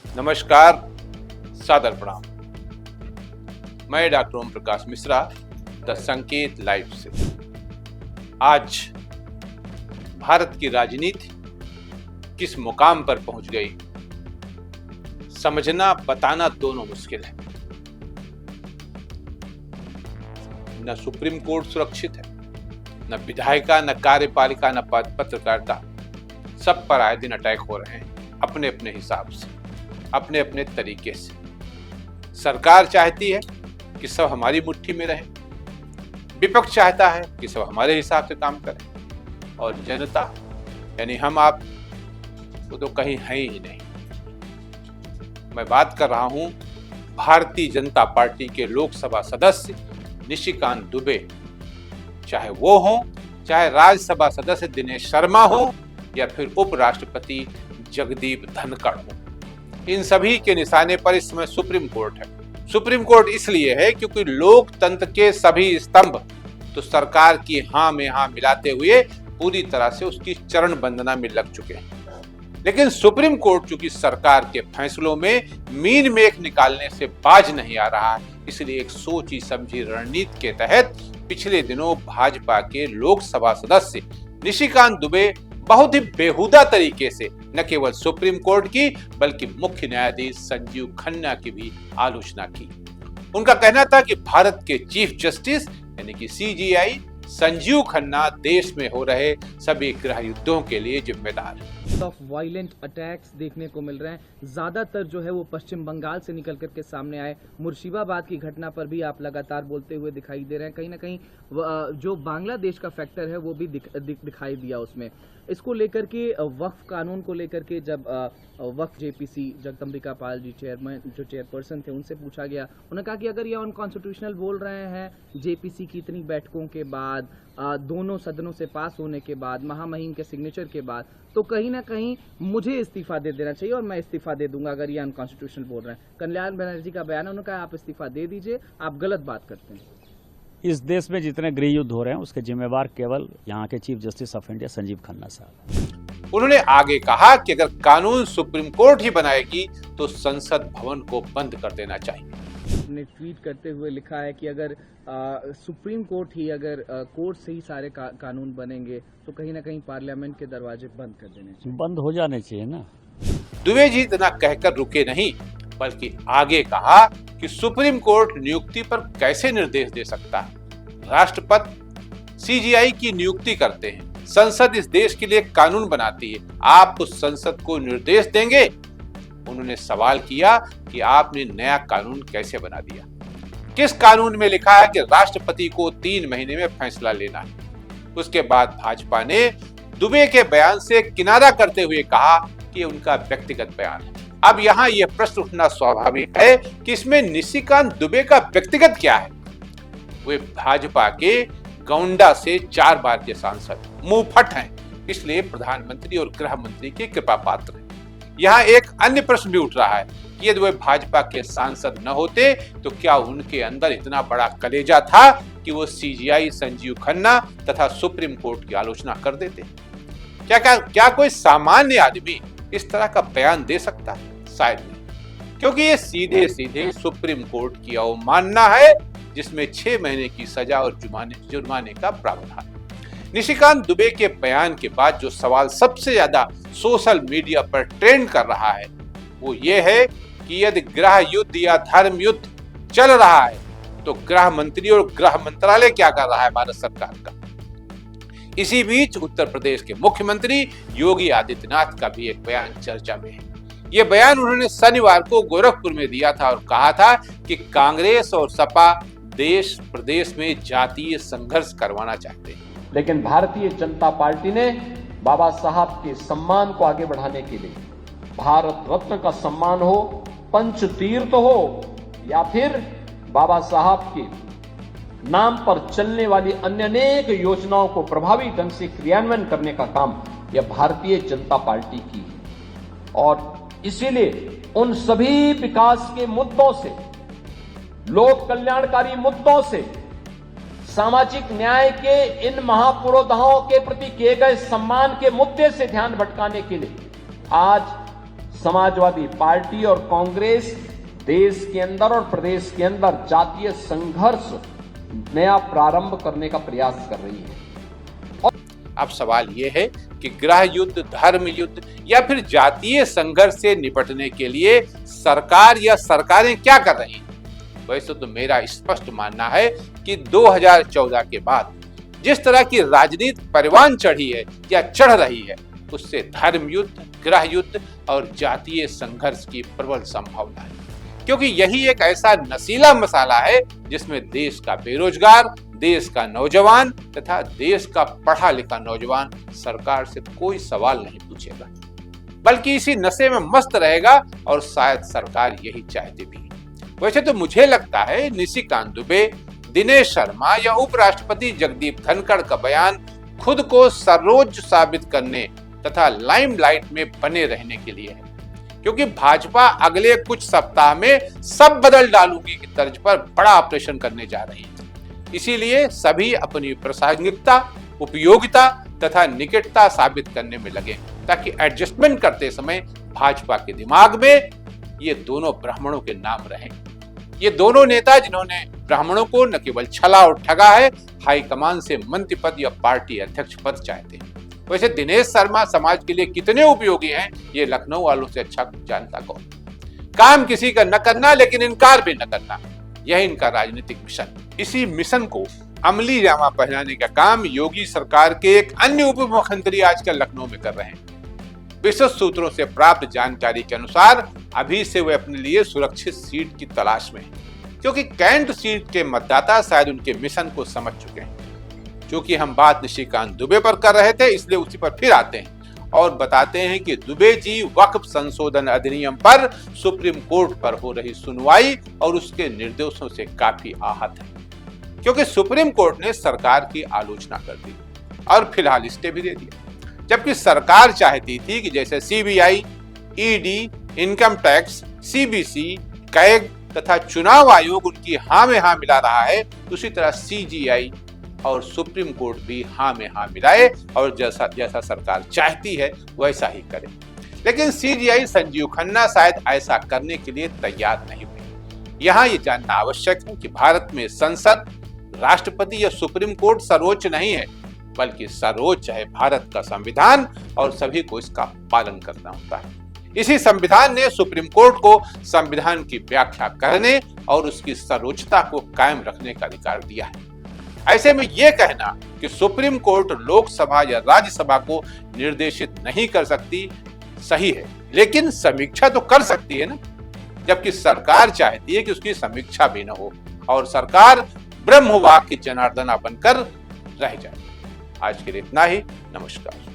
नमस्कार, सादर प्रणाम। मैं doctor Om Prakash Mishra, the Sanket live से। आज भारत की राजनीति किस मुकाम पर पहुंच गई, समझना बताना दोनों मुश्किल है। न सुप्रीम कोर्ट सुरक्षित है, न विधायिका, न कार्यपालिका, न पत्रकारिता। सब पर आए दिन अटैक हो रहे हैं, अपने अपने हिसाब से, अपने अपने तरीके से। सरकार चाहती है कि सब हमारी मुट्ठी में रहे, विपक्ष चाहता है कि सब हमारे हिसाब से काम करें, और जनता यानी हम आप वो तो कहीं है ही नहीं। मैं बात कर रहा हूं भारतीय जनता पार्टी के लोकसभा सदस्य निशिकांत दुबे, चाहे वो हो, चाहे राज्यसभा सदस्य दिनेश शर्मा हो, या फिर उपराष्ट्रपति जगदीप धनखड़ हो। इन सभी के निशाने पर इस समय सुप्रीम कोर्ट है। सुप्रीम कोर्ट इसलिए है क्योंकि लोकतंत्र के सभी स्तंभ तो सरकार की हाँ में हाँ मिलाते हुए पूरी तरह से उसकी चरण वंदना में लग चुके हैं। लेकिन सुप्रीम कोर्ट चूंकि सरकार के फैसलों में मीन मेख निकालने से बाज नहीं आ रहा है, इसलिए एक सोची समझी रणनीति के तहत पिछले दिनों भाजपा के लोकसभा सदस्य निशिकांत दुबे बहुत ही बेहुदा तरीके से न केवल सुप्रीम कोर्ट की बल्कि मुख्य न्यायाधीश संजीव खन्ना की भी आलोचना की। उनका कहना था कि भारत के चीफ जस्टिस यानी कि सीजेआई संजीव खन्ना देश में हो रहे सभी गृह युद्धों के लिए जिम्मेदार है। ऑफ वायलेंट अटैक्स देखने को मिल रहे हैं, ज्यादातर जो है वो पश्चिम बंगाल से निकल करके सामने आए। मुर्शिदाबाद की घटना पर भी आप लगातार बोलते हुए दिखाई दे रहे हैं। कहीं ना कहीं जो बांग्लादेश का फैक्टर है वो भी दिखाई दिया उसमें। इसको लेकर के वक्फ कानून को लेकर के जब वक्फ जेपीसी जगदम्बिका पाल जी चेयरपर्सन थे, उनसे पूछा गया, उन्होंने कहा कि अगर ये अनकॉन्स्टिट्यूशनल बोल रहे हैं जेपीसी की इतनी बैठकों के बाद, दोनों सदनों से पास होने के बाद, महामहिम के सिग्नेचर के बाद, तो कहीं ना कहीं मुझे इस्तीफा दे देना चाहिए और मैं इस्तीफा दे दूंगा अगर ये अनकॉन्स्टिट्यूशनल बोल रहे हैं। कल्याण बनर्जी का बयान है, उन्होंने कहा आप इस्तीफा दे दीजिए, आप गलत बात करते हैं। इस देश में जितने गृह युद्ध हो रहे हैं उसके जिम्मेवार केवल यहाँ के chief justice of India Sanjeev Khanna साहब। उन्होंने आगे कहा कि अगर कानून सुप्रीम कोर्ट ही बनाएगी तो संसद भवन को बंद कर देना चाहिए। ने ट्वीट करते हुए लिखा है कि अगर सुप्रीम कोर्ट ही अगर कोर्ट से ही सारे कानून बनेंगे तो कहीं ना कहीं पार्लियामेंट के दरवाजे बंद कर देने चाहिए, बंद हो जाने चाहिए ना। दुबे जी इतना कहकर रुके नहीं, बल्कि आगे कहा कि सुप्रीम कोर्ट नियुक्ति पर कैसे निर्देश दे सकता है। राष्ट्रपति सीजीआई की नियुक्ति करते हैं, संसद इस देश के लिए कानून बनाती है, आप उस संसद को निर्देश देंगे? उन्होंने सवाल किया कि आपने नया कानून कैसे बना दिया। किस कानून में लिखा है कि राष्ट्रपति को 3 महीने में फैसला लेना है? उसके बाद भाजपा ने दुबे के बयान से किनारा करते हुए कहा कि उनका व्यक्तिगत बयान है। अब यहाँ यह प्रश्न उठना स्वाभाविक है कि इसमें निशिकांत दुबे का व्यक्तिगत क्या है? वे भाजपा के गोंडा से 4 बार के सांसद मुंहफट हैं, इसलिए प्रधानमंत्री और गृह मंत्री के कृपा पात्र हैं। यहाँ एक अन्य प्रश्न भी उठ रहा है कि यदि वे भाजपा के सांसद न होते तो क्या उनके अंदर इतना बड़ा कलेजा था कि वो सीजीआई संजीव खन्ना तथा सुप्रीम कोर्ट की आलोचना कर देते? क्या कोई सामान्य आदमी इस तरह का बयान दे सकता है? शायद नहीं, क्योंकि ये सीधे सीधे सुप्रीम कोर्ट की अवमानना है जिसमें 6 महीने की सजा और जुर्माने का प्रावधान। निशिकांत दुबे के बयान के बाद जो सवाल सबसे ज्यादा सोशल मीडिया पर ट्रेंड कर रहा है वो ये है कि यदि गृह युद्ध या धर्म युद्ध चल रहा है तो गृह मंत्री और गृह मंत्रालय क्या कर रहा है भारत सरकार का। इसी बीच उत्तर प्रदेश के मुख्यमंत्री योगी आदित्यनाथ का भी एक बयान चर्चा में है। ये बयान उन्होंने शनिवार को गोरखपुर में दिया था और कहा था कि कांग्रेस और सपा देश प्रदेश में जातीय संघर्ष करवाना चाहते हैं। लेकिन भारतीय जनता पार्टी ने बाबा साहब के सम्मान को आगे बढ़ाने के लिए, भारत रत्न का सम्मान हो, पंचतीर्थ हो, या फिर बाबा साहब के नाम पर चलने वाली अन्य अनेक योजनाओं को प्रभावी ढंग से क्रियान्वयन करने का काम यह भारतीय जनता पार्टी की है। और इसीलिए उन सभी विकास के मुद्दों से, लोक कल्याणकारी मुद्दों से, सामाजिक न्याय के इन महापुरोधाओं के प्रति किए गए सम्मान के मुद्दे से ध्यान भटकाने के लिए आज समाजवादी पार्टी और कांग्रेस देश के अंदर और प्रदेश के अंदर जातीय संघर्ष नया प्रारंभ करने का प्रयास कर रही है। अब सवाल यह है कि गृह युद्ध, धर्म युद्ध या फिर जातीय संघर्ष से निपटने के लिए सरकार या सरकारें क्या कर रही हैं? वैसे तो मेरा स्पष्ट मानना है कि 2014 के बाद जिस तरह की राजनीति परवान चढ़ी है या चढ़ रही है, उससे धर्म युद्ध, गृह युद्ध और जातीय संघर्ष की प्रबल संभावना है, क्योंकि यही एक ऐसा नशीला मसाला है जिसमें देश का बेरोजगार, देश का नौजवान तथा देश का पढ़ा लिखा नौजवान सरकार से कोई सवाल नहीं पूछेगा, बल्कि इसी नशे में मस्त रहेगा और शायद सरकार यही चाहती भी। वैसे तो मुझे लगता है निशिकांत दुबे, दिनेश शर्मा या उपराष्ट्रपति जगदीप धनखड़ का बयान खुद को सर्वोच्च साबित करने तथा लाइमलाइट में बने रहने के लिए है, क्योंकि भाजपा अगले कुछ सप्ताह में सब बदल डालूंगी की तर्ज पर बड़ा ऑपरेशन करने जा रही है। इसीलिए सभी अपनी प्रासंगिकता, उपयोगिता तथा निकटता साबित करने में लगे, ताकि एडजस्टमेंट करते समय भाजपा के दिमाग में ये दोनों ब्राह्मणों के नाम रहें। ये दोनों नेता जिन्होंने ब्राह्मणों को न केवल छला और ठगा है, हाईकमान से मंत्री पद या पार्टी अध्यक्ष पद चाहते हैं। वैसे दिनेश शर्मा समाज के लिए कितने उपयोगी हैं, ये लखनऊ वालों से अच्छा जानता कौन। काम किसी का न करना लेकिन इनकार भी न करना, यह इनका राजनीतिक मिशन। इसी मिशन को अमली जामा पहनाने का काम योगी सरकार के एक अन्य उप मुख्यमंत्री आजकल लखनऊ में कर रहे हैं। विश्वस्त सूत्रों से प्राप्त जानकारी के अनुसार अभी से वे अपने लिए सुरक्षित सीट की तलाश में हैं, क्योंकि कैंट सीट के मतदाता शायद उनके मिशन को समझ चुके हैं। क्योंकि हम बात निशिकांत दुबे पर कर रहे थे, इसलिए उसी पर फिर आते हैं और बताते हैं कि दुबे जी वक्फ संशोधन अधिनियम पर सुप्रीम कोर्ट पर हो रही सुनवाई और उसके निर्देशों से काफी आहत है, क्योंकि सुप्रीम कोर्ट ने सरकार की आलोचना कर दी और फिलहाल स्टे भी दे दिया, जबकि सरकार चाहती थी कि जैसे CBI, ED, income tax, CBC, CAG तथा चुनाव आयोग उनकी हाँ में हाँ मिला रहा है, उसी तरह सीजीआई और सुप्रीम कोर्ट भी हाँ में हाँ मिलाए और जैसा जैसा सरकार चाहती है वैसा ही करे। लेकिन सीजीआई संजीव खन्ना शायद ऐसा करने के लिए तैयार नहीं हुए। यहाँ ये जानना आवश्यक है कि भारत में संसद, राष्ट्रपति या सुप्रीम कोर्ट सर्वोच्च नहीं है, बल्कि सर्वोच्च है भारत का संविधान और सभी को इसका पालन करना होता है। इसी संविधान ने सुप्रीम कोर्ट को संविधान की व्याख्या करने और उसकी सर्वोच्चता को कायम रखने का अधिकार दिया है। ऐसे में यह कहना कि सुप्रीम कोर्ट लोकसभा या राज्यसभा को निर्देशित नहीं कर सकती सही है, लेकिन समीक्षा तो कर सकती है ना, जबकि सरकार चाहती है कि उसकी समीक्षा भी न हो और सरकार ब्रह्मवाक्य जनार्दना बनकर रह जाए। आज के लिए इतना ही। नमस्कार।